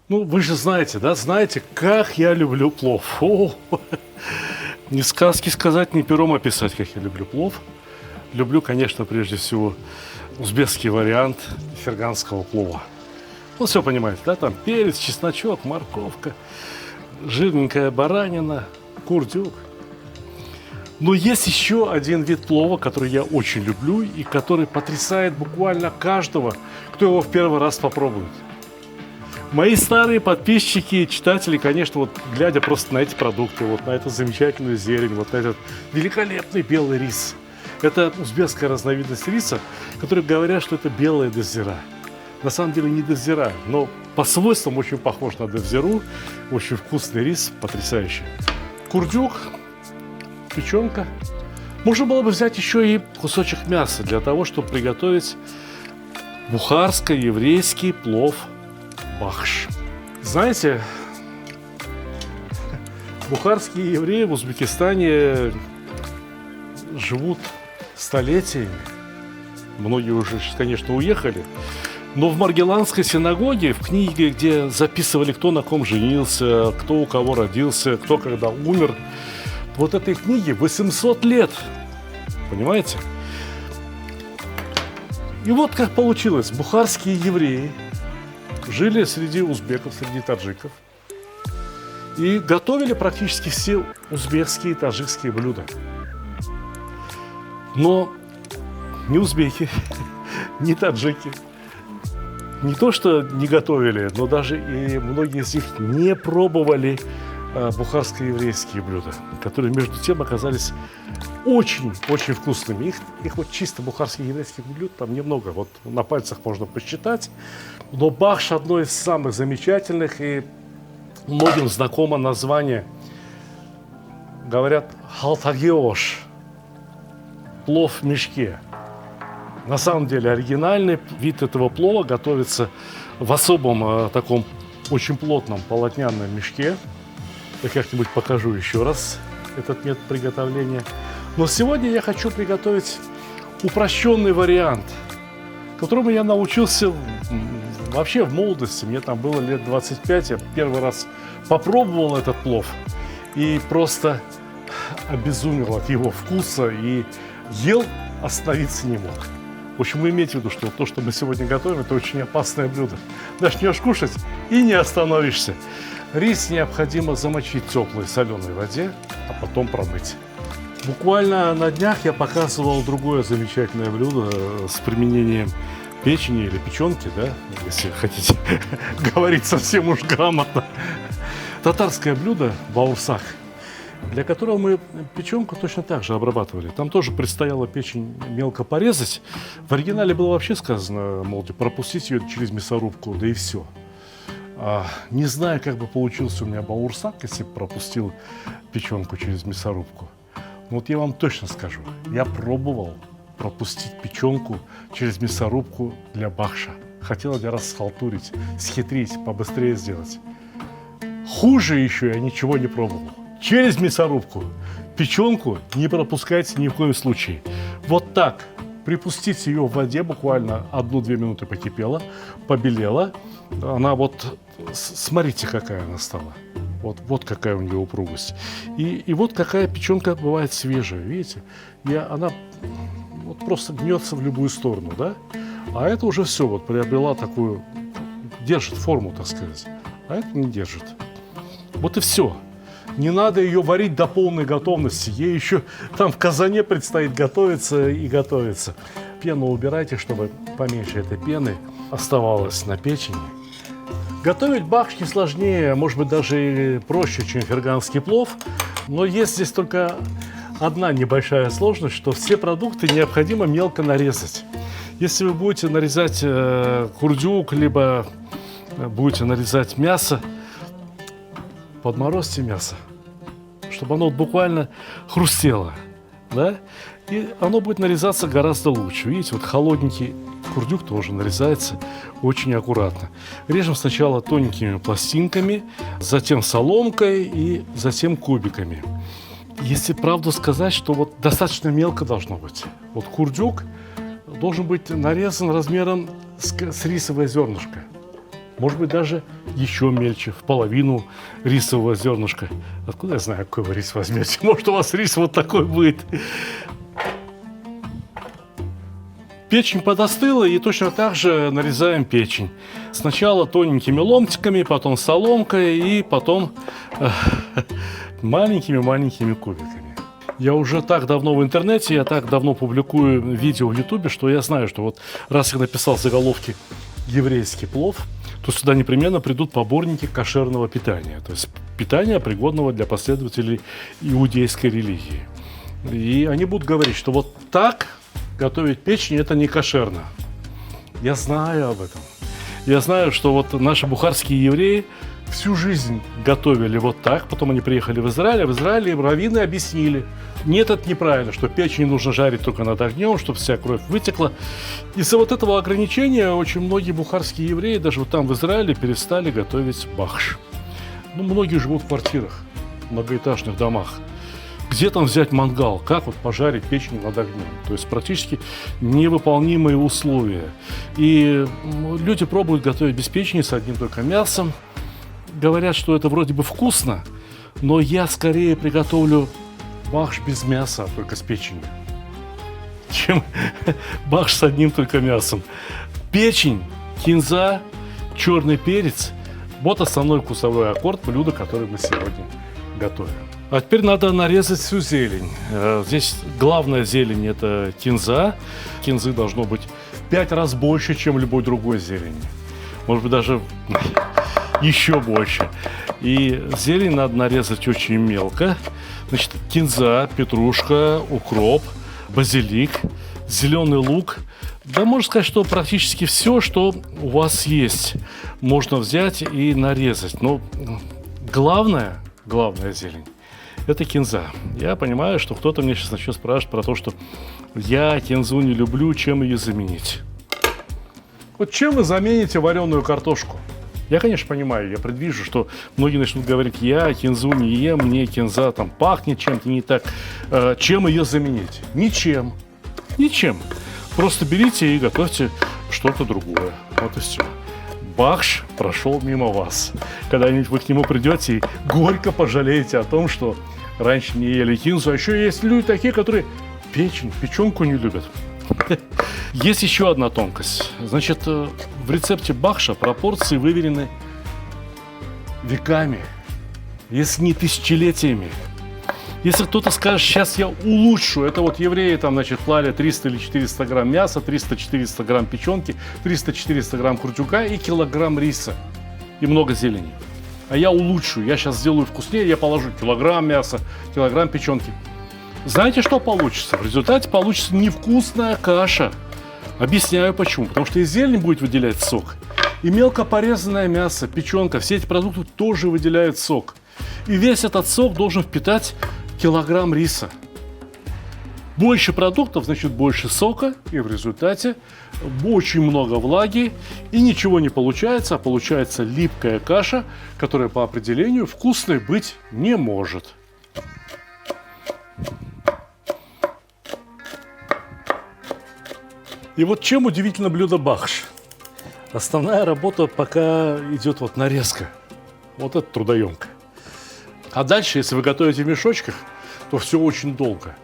Ну, вы же знаете, да, знаете, как я люблю плов. Ни сказки сказать, ни пером описать, как я люблю плов. Люблю, конечно, прежде всего узбекский вариант ферганского плова. Ну, все понимаете, да, там перец, чесночок, морковка, жирненькая баранина, курдюк. Но есть еще один вид плова, который я очень люблю и который потрясает буквально каждого, кто его в первый раз попробует. Мои старые подписчики и читатели, конечно, вот глядя просто на эти продукты, вот на эту замечательную зелень, вот на этот великолепный белый рис. Это узбекская разновидность риса, которые говорят, что это белая деззира. На самом деле не деззира, но по свойствам очень похож на деззиру. Очень вкусный рис, потрясающий. Курдюк, печенка. Можно было бы взять еще и кусочек мяса для того, чтобы приготовить бухарско-еврейский плов бахш. Знаете, бухарские евреи в Узбекистане живут столетиями. Многие уже, конечно, уехали. Но в Маргеланской синагоге, в книге, где записывали, кто на ком женился, кто у кого родился, кто когда умер, вот этой книге 800 лет. Понимаете? И вот как получилось. Бухарские евреи жили среди узбеков, среди таджиков. И готовили практически все узбекские и таджикские блюда. Но ни узбеки, ни таджики не то что не готовили, но даже и многие из них не пробовали бухарско-еврейские блюда, которые между тем оказались очень-очень вкусными. Их вот чисто бухарских еврейских блюд там немного, вот на пальцах можно посчитать. Но бахш одно из самых замечательных, и многим знакомо название. Говорят халтагиош, плов в мешке. На самом деле оригинальный вид этого плова готовится в особом таком очень плотном полотняном мешке. Я как-нибудь покажу еще раз этот метод приготовления. Но сегодня я хочу приготовить упрощенный вариант, которому я научился вообще в молодости. Мне там было лет 25, я первый раз попробовал этот плов и просто обезумел от его вкуса и ел, остановиться не мог. В общем, вы имейте в виду, что то, что мы сегодня готовим, это очень опасное блюдо. Начнешь кушать и не остановишься. Рис необходимо замочить в теплой соленой воде, а потом промыть. Буквально на днях я показывал другое замечательное блюдо с применением печени или печенки, да, если хотите говорить совсем уж грамотно. Татарское блюдо баурсак, для которого мы печенку точно так же обрабатывали. Там тоже предстояло печень мелко порезать. В оригинале было вообще сказано, мол, пропустить ее через мясорубку, да и все. Не знаю, как бы получился у меня баурсак, если бы пропустил печенку через мясорубку. Но вот я вам точно скажу, я пробовал пропустить печенку через мясорубку для бахша. Хотел один раз схалтурить, схитрить, побыстрее сделать. Хуже еще я ничего не пробовал. Через мясорубку печенку не пропускайте ни в коем случае. Вот так. Припустите ее в воде, буквально 1-2 минуты покипела, побелела. Она вот, смотрите, какая она стала. Вот какая у нее упругость. И вот какая печенка бывает свежая, видите? Она вот просто гнется в любую сторону, да? А это уже все, вот приобрела такую, держит форму, так сказать. А это не держит. Вот и все. Не надо ее варить до полной готовности. Ей еще там в казане предстоит готовиться и готовиться. Пену убирайте, чтобы поменьше этой пены оставалось на печени. Готовить бахш не сложнее, может быть, даже и проще, чем ферганский плов. Но есть здесь только одна небольшая сложность, что все продукты необходимо мелко нарезать. Если вы будете нарезать курдюк, либо будете нарезать мясо, подморозьте мясо, чтобы оно буквально хрустело, да? И оно будет нарезаться гораздо лучше. Видите, вот холодненький курдюк тоже нарезается очень аккуратно. Режем сначала тоненькими пластинками, затем соломкой и затем кубиками. Если правду сказать, что вот достаточно мелко должно быть. Вот курдюк должен быть нарезан размером с рисовое зернышко. Может быть, даже еще мельче, в половину рисового зернышка. Откуда я знаю, какой вы рис возьмете? Может, у вас рис вот такой будет. Печень подостыла, и точно так же нарезаем печень. Сначала тоненькими ломтиками, потом соломкой, и потом маленькими-маленькими кубиками. Я уже так давно в интернете, я так давно публикую видео в Ютубе, что я знаю, что вот раз я написал заголовки «еврейский плов», то сюда непременно придут поборники кошерного питания, то есть питания, пригодного для последователей иудейской религии. И они будут говорить, что вот так готовить печень – это не кошерно. Я знаю об этом. Я знаю, что вот наши бухарские евреи всю жизнь готовили вот так, потом они приехали в Израиль, а в Израиле им раввины объяснили: нет, это неправильно, что печень нужно жарить только над огнем, чтобы вся кровь вытекла. Из-за вот этого ограничения очень многие бухарские евреи даже вот там в Израиле перестали готовить бахш. Ну, многие живут в квартирах, в многоэтажных домах. Где там взять мангал? Как вот пожарить печень над огнем? То есть практически невыполнимые условия. И люди пробуют готовить без печени с одним только мясом. Говорят, что это вроде бы вкусно, но я скорее приготовлю бахш без мяса, только с печенью, чем бахш с одним только мясом. Печень, кинза, черный перец – вот основной вкусовой аккорд блюда, которое мы сегодня готовим. А теперь надо нарезать всю зелень. Здесь главная зелень – это кинза. Кинзы должно быть в 5 раз больше, чем любой другой зелени. Может быть, даже еще больше. И зелень надо нарезать очень мелко. Значит, кинза, петрушка, укроп, базилик, зеленый лук. Да, можно сказать, что практически все, что у вас есть, можно взять и нарезать. Но главная зелень – это кинза. Я понимаю, что кто-то мне сейчас начнет спрашивать про то, что я кинзу не люблю, чем ее заменить. Вот чем вы замените вареную картошку? Я, конечно, понимаю, я предвижу, что многие начнут говорить: я кинзу не ем, мне кинза там пахнет чем-то не так. Чем ее заменить? Ничем. Ничем. Просто берите и готовьте что-то другое. Вот и все. Бахш прошел мимо вас. Когда-нибудь вы к нему придете и горько пожалеете о том, что раньше не ели кинзу. А еще есть люди такие, которые печенку не любят. Есть еще одна тонкость. Значит, в рецепте бахша пропорции выверены веками, если не тысячелетиями. Если кто-то скажет: сейчас я улучшу, это вот евреи там, значит, клали 300 или 400 грамм мяса, 300-400 грамм печенки, 300-400 грамм курдюка и килограмм риса и много зелени. А я улучшу, я сейчас сделаю вкуснее, я положу килограмм мяса, килограмм печенки. Знаете, что получится? В результате получится невкусная каша. Объясняю почему. Потому что и зелень будет выделять сок, и мелко порезанное мясо, печенка, все эти продукты тоже выделяют сок. И весь этот сок должен впитать килограмм риса. Больше продуктов, значит больше сока, и в результате очень много влаги, и ничего не получается, а получается липкая каша, которая по определению вкусной быть не может. И вот чем удивительно блюдо бахш. Основная работа пока идет вот нарезка. Вот это трудоемко. А дальше, если вы готовите в мешочках, то все очень долго.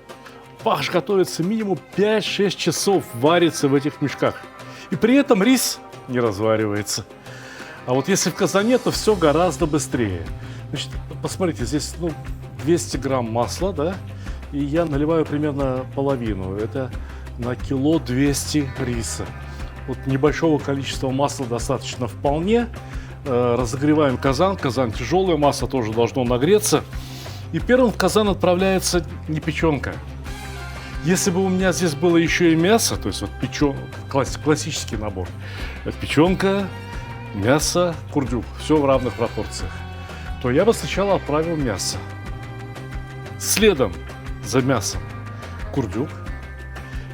Бахш готовится минимум 5-6 часов, варится в этих мешках. И при этом рис не разваривается. А вот если в казане, то все гораздо быстрее. Значит, посмотрите, здесь 200 грамм масла, да? И я наливаю примерно половину. Это на кило 200 риса. Вот небольшого количества масла достаточно вполне. Разогреваем казан. Казан тяжелый, масло тоже должно нагреться. И первым в казан отправляется не печенка. Если бы у меня здесь было еще и мясо, то есть вот классический набор. Печенка, мясо, курдюк. Все в равных пропорциях. То я бы сначала отправил мясо. Следом за мясом курдюк.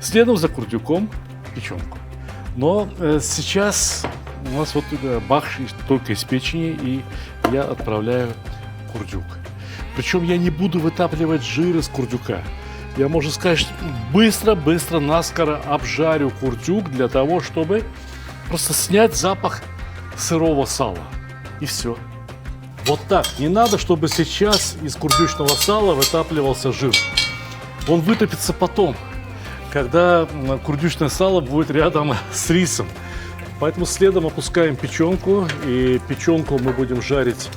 Следом за курдюком печенку. Но сейчас у нас вот бахш только из печени, и я отправляю курдюк. Причем я не буду вытапливать жир из курдюка. Я, можно сказать, быстро, наскоро обжарю курдюк для того, чтобы просто снять запах сырого сала. И все. Вот так. Не надо, чтобы сейчас из курдючного сала вытапливался жир. Он вытопится потом, когда курдючное сало будет рядом с рисом. Поэтому следом опускаем печенку. И печенку мы будем жарить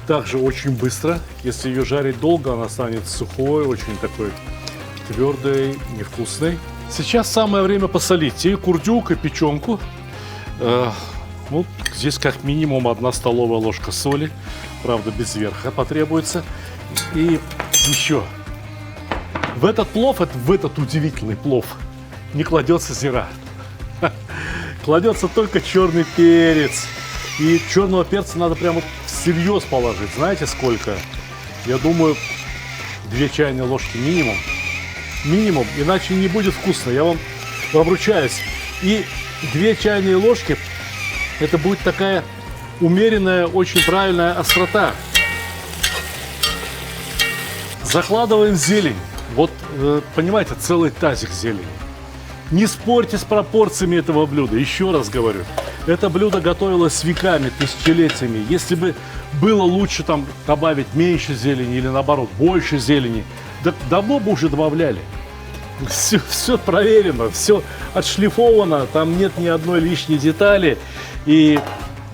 также очень быстро. Если ее жарить долго, она станет сухой, очень такой твердой, невкусной. Сейчас самое время посолить и курдюк, и печенку. Ну, здесь как минимум 1 столовая ложка соли. Правда, без верха потребуется. И еще. В этот плов, в этот удивительный плов, не кладется зира. Кладется только черный перец. И черного перца надо прямо всерьез положить. Знаете сколько? Я думаю, 2 чайные ложки минимум. Минимум, иначе не будет вкусно. Я вам обручаюсь. И 2 чайные ложки, это будет такая умеренная, очень правильная острота. Закладываем зелень. Вот, понимаете, целый тазик зелени. Не спорьте с пропорциями этого блюда. Еще раз говорю, это блюдо готовилось веками, тысячелетиями. Если бы было лучше там добавить меньше зелени или наоборот больше зелени, да давно бы уже добавляли. Все проверено, все отшлифовано, там нет ни одной лишней детали. И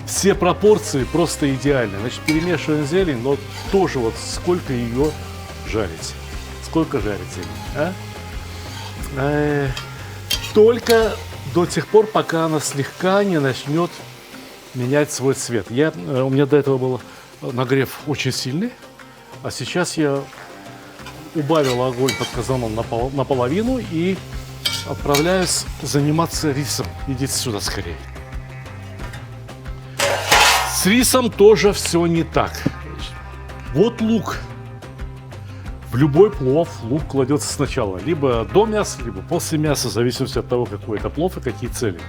все пропорции просто идеальны. Значит, перемешиваем зелень, но тоже вот сколько ее жарить. Сколько жарить зелень, а? Только до тех пор, пока она слегка не начнет менять свой цвет. У меня до этого был нагрев очень сильный, а сейчас я убавил огонь под казаном наполовину и отправляюсь заниматься рисом. Идите сюда скорее. С рисом тоже все не так. Вот лук. В любой плов лук кладется сначала. Либо до мяса, либо после мяса, в зависимости от того, какой это плов и какие цели.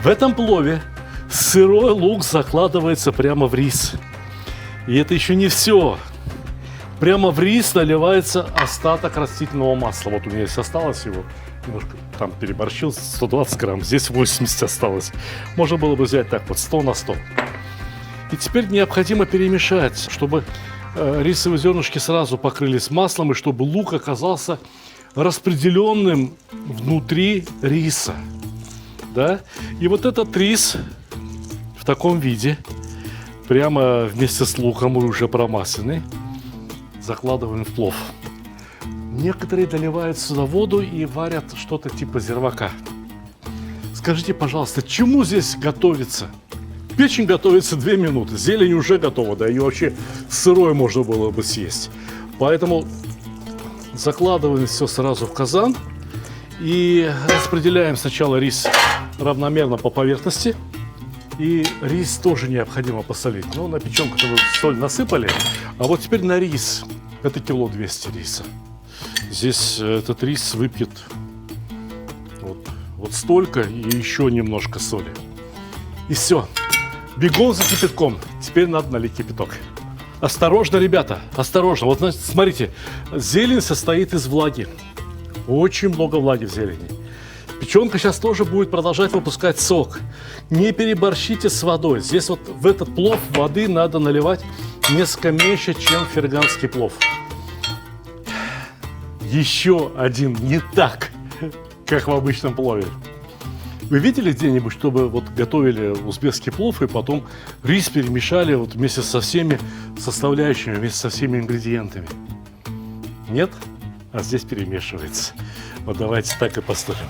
В этом плове сырой лук закладывается прямо в рис. И это еще не все. Прямо в рис наливается остаток растительного масла. Вот у меня здесь осталось его. Немножко там переборщил, 120 грамм. Здесь 80 осталось. Можно было бы взять так вот 100 на 100. И теперь необходимо перемешать, чтобы рисовые зернышки сразу покрылись маслом, и чтобы лук оказался распределенным внутри риса. Да? И вот этот рис в таком виде, прямо вместе с луком уже промасленный, закладываем в плов. Некоторые доливают сюда воду и варят что-то типа зирвака. Скажите, пожалуйста, чему здесь готовится? Печень готовится 2 минуты, зелень уже готова, да, ее вообще сырой можно было бы съесть. Поэтому закладываем все сразу в казан и распределяем сначала рис равномерно по поверхности. И рис тоже необходимо посолить. Ну, на печенку-то вы соль насыпали, а вот теперь на рис. Это 200 кило риса. Здесь этот рис выпьет вот столько и еще немножко соли. И все. Бегом за кипятком. Теперь надо налить кипяток. Осторожно, ребята, осторожно. Вот, значит, смотрите, зелень состоит из влаги. Очень много влаги в зелени. Печенка сейчас тоже будет продолжать выпускать сок. Не переборщите с водой. Здесь вот в этот плов воды надо наливать несколько меньше, чем ферганский плов. Еще один не так, как в обычном плове. Вы видели где-нибудь, чтобы вот готовили узбекский плов и потом рис перемешали вот вместе со всеми составляющими, вместе со всеми ингредиентами? Нет? А здесь перемешивается. Вот давайте так и поступим.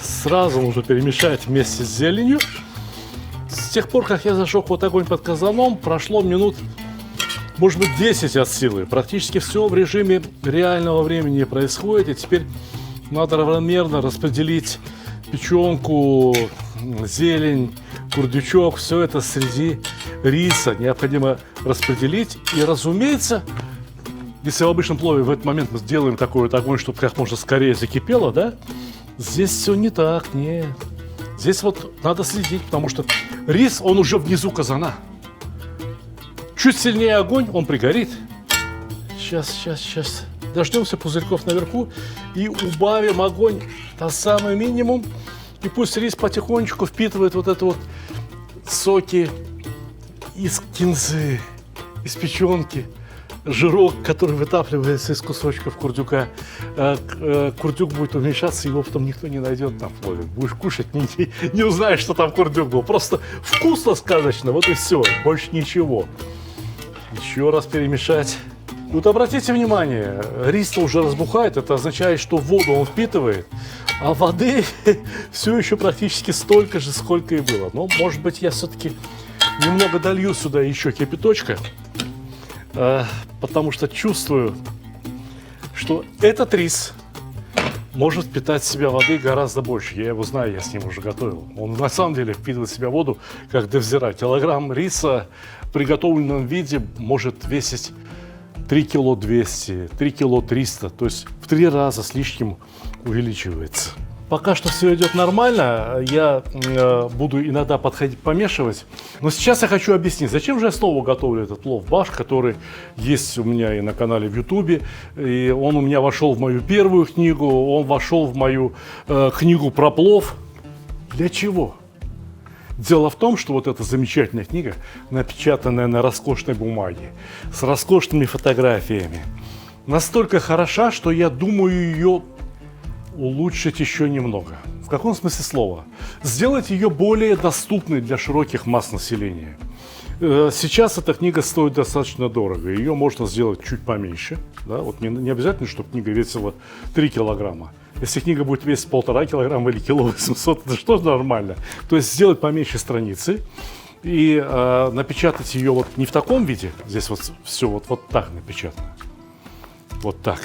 Сразу нужно перемешать вместе с зеленью. С тех пор, как я зажег вот огонь под казаном, прошло минут, может быть, 10 от силы. Практически все в режиме реального времени происходит. И теперь надо равномерно распределить печенку, зелень, курдючок. Все это среди риса необходимо распределить. И, разумеется, если в обычном плове в этот момент мы сделаем такой вот огонь, чтобы как можно скорее закипело, да? Здесь все не так, нет. Здесь вот надо следить, потому что рис, он уже внизу казана. Чуть сильнее огонь, он пригорит. Сейчас. Дождемся пузырьков наверху и убавим огонь до самого минимум. И пусть рис потихонечку впитывает вот это вот соки из кинзы, из печенки, жирок, который вытапливается из кусочков курдюка. Курдюк будет уменьшаться, его потом никто не найдет на плове. Будешь кушать, не узнаешь, что там курдюк был. Просто вкусно, сказочно, вот и все, больше ничего. Еще раз перемешать. Вот обратите внимание, рис уже разбухает, это означает, что воду он впитывает, а воды все еще практически столько же, сколько и было. Но, может быть, я все-таки немного долью сюда еще кипяточка, потому что чувствую, что этот рис может впитать в себя воды гораздо больше. Я его знаю, я с ним уже готовил. Он на самом деле впитывает в себя воду, как девзира. Килограмм риса в приготовленном виде может весить 3 кило 200, 3 кило 300, то есть в 3 раза с лишним увеличивается. Пока что все идет нормально, я буду иногда подходить помешивать. Но сейчас я хочу объяснить, зачем же я снова готовлю этот плов баш, который есть у меня и на канале в Ютубе. И он у меня вошел в мою первую книгу, он вошел в мою книгу про плов. Для чего? Дело в том, что вот эта замечательная книга, напечатанная на роскошной бумаге, с роскошными фотографиями, настолько хороша, что я думаю ее улучшить еще немного. В каком смысле слова? Сделать ее более доступной для широких масс населения. Сейчас эта книга стоит достаточно дорого. Ее можно сделать чуть поменьше. Да? Вот не обязательно, чтобы книга весила 3 килограмма. Если книга будет весить 1,5 килограмма или кило 800, это что нормально. То есть сделать поменьше страницы и напечатать ее вот не в таком виде. Здесь вот все вот так напечатано. Вот так.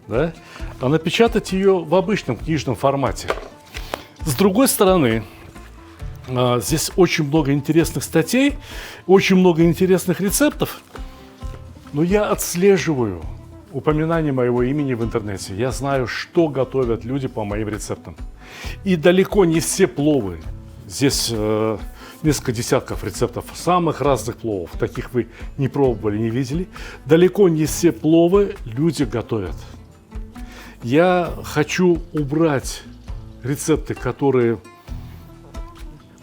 Да? А напечатать ее в обычном книжном формате. С другой стороны, здесь очень много интересных статей, очень много интересных рецептов, но я отслеживаю упоминание моего имени в интернете. Я знаю, что готовят люди по моим рецептам. И далеко не все пловы. Здесь несколько десятков рецептов самых разных пловов. Таких вы не пробовали, не видели. Далеко не все пловы люди готовят. Я хочу убрать рецепты, которые,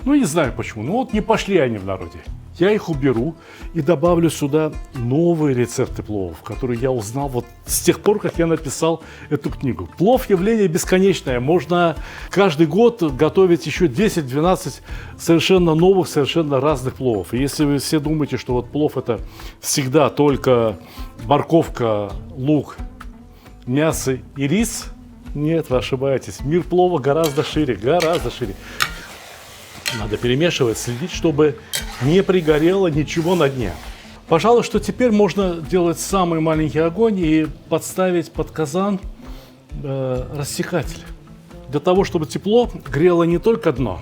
не знаю почему, вот не пошли они в народе. Я их уберу и добавлю сюда новые рецепты пловов, которые я узнал вот с тех пор, как я написал эту книгу. Плов – явление бесконечное. Можно каждый год готовить еще 10-12 совершенно новых, совершенно разных пловов. И если вы все думаете, что вот плов – это всегда только морковка, лук, мясо и рис, нет, вы ошибаетесь. Мир плова гораздо шире, гораздо шире. Надо перемешивать, следить, чтобы не пригорело ничего на дне. Пожалуй, что теперь можно делать самый маленький огонь и подставить под казан рассекатель. Для того, чтобы тепло грело не только дно,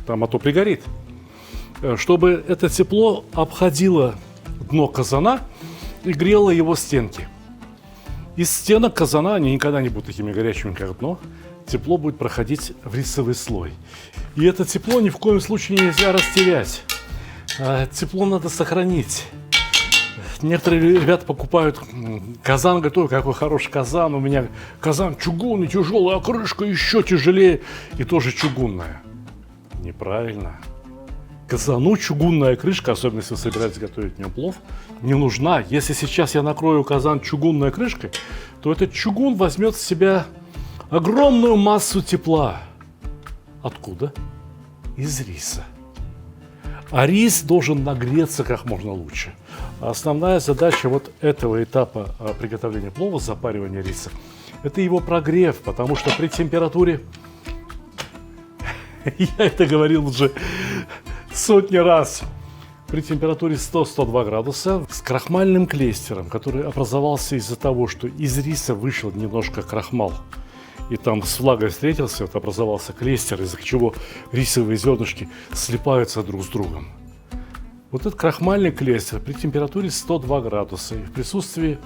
там, а то пригорит, чтобы это тепло обходило дно казана и грело его стенки. Из стенок казана, они никогда не будут такими горячими, как дно, тепло будет проходить в рисовый слой. И это тепло ни в коем случае нельзя растерять. Тепло надо сохранить. Некоторые ребята покупают казан, говорят, ой, какой хороший казан, у меня казан чугунный, тяжелый, а крышка еще тяжелее и тоже чугунная. Неправильно. Казану чугунная крышка, особенно если вы собираетесь готовить в нем плов, не нужна. Если сейчас я накрою казан чугунной крышкой, то этот чугун возьмет в себя огромную массу тепла. Откуда? Из риса. А рис должен нагреться как можно лучше. Основная задача вот этого этапа приготовления плова, запаривания риса, это его прогрев, потому что при температуре, я это говорил уже сотни раз, при температуре 100-102 градуса с крахмальным клейстером, который образовался из-за того, что из риса вышел немножко крахмал, и там с влагой встретился, вот образовался клейстер, из-за чего рисовые зернышки слипаются друг с другом. Вот этот крахмальный клейстер при температуре 102 градуса и в присутствии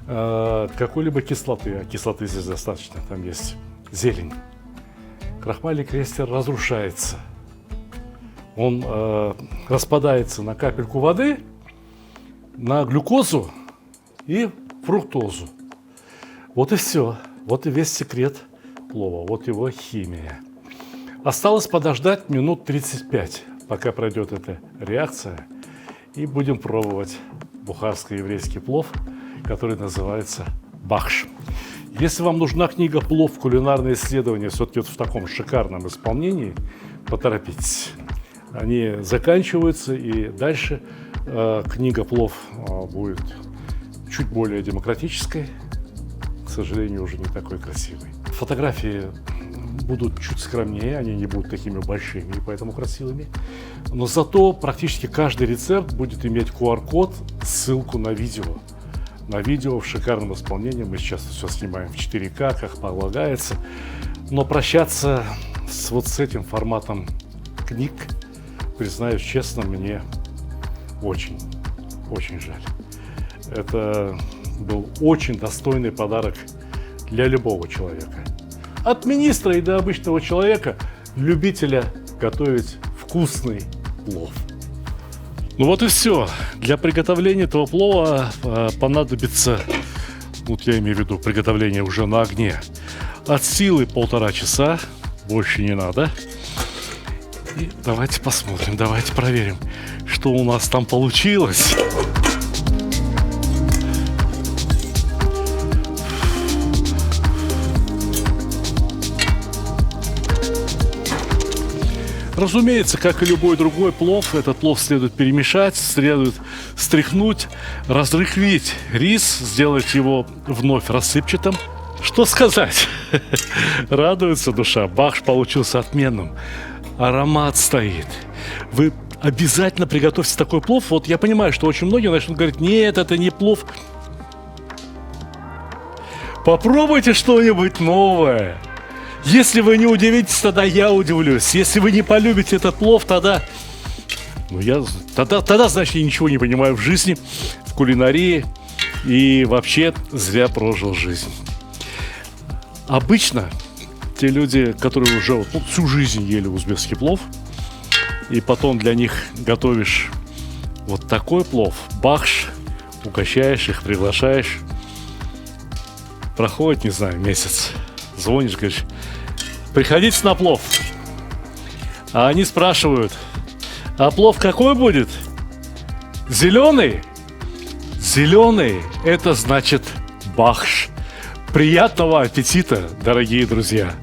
какой-либо кислоты, а кислоты здесь достаточно, там есть зелень, крахмальный клейстер разрушается. Он распадается на капельку воды, на глюкозу и фруктозу. Вот и все. Вот и весь секрет плова, вот его химия. Осталось подождать минут 35, пока пройдет эта реакция, и будем пробовать бухарско-еврейский плов, который называется бахш. Если вам нужна книга «Плов. Кулинарные исследования» все-таки вот в таком шикарном исполнении, поторопитесь. Они заканчиваются, и дальше книга «Плов» будет чуть более демократической, к сожалению, уже не такой красивой. Фотографии будут чуть скромнее, они не будут такими большими и поэтому красивыми. Но зато практически каждый рецепт будет иметь QR-код, ссылку на видео. На видео в шикарном исполнении. Мы сейчас все снимаем в 4К, как полагается. Но прощаться с этим форматом книг, признаюсь честно, мне очень жаль. Это был очень достойный подарок для любого человека. От министра и до обычного человека, любителя готовить вкусный плов. Ну вот и все. Для приготовления этого плова понадобится, вот я имею в виду приготовление уже на огне, от силы 1,5 часа, больше не надо. И давайте посмотрим, давайте проверим, что у нас там получилось. Разумеется, как и любой другой плов, этот плов следует перемешать, следует стряхнуть, разрыхлить рис, сделать его вновь рассыпчатым. Что сказать? Радуется душа. Бахш получился отменным. Аромат стоит. Вы обязательно приготовьте такой плов. Вот я понимаю, что очень многие начнут говорить: нет, это не плов. Попробуйте что-нибудь новое. Если вы не удивитесь, тогда я удивлюсь. Если вы не полюбите этот плов, тогда... Тогда, значит, я ничего не понимаю в жизни, в кулинарии и вообще зря прожил жизнь. Обычно те люди, которые уже всю жизнь ели узбекский плов, и потом для них готовишь вот такой плов, бахш, угощаешь их, приглашаешь, проходит, не знаю, месяц, звонишь, говоришь: приходите на плов. А они спрашивают: а плов какой будет? Зеленый? Зеленый – это значит бахш. Приятного аппетита, дорогие друзья!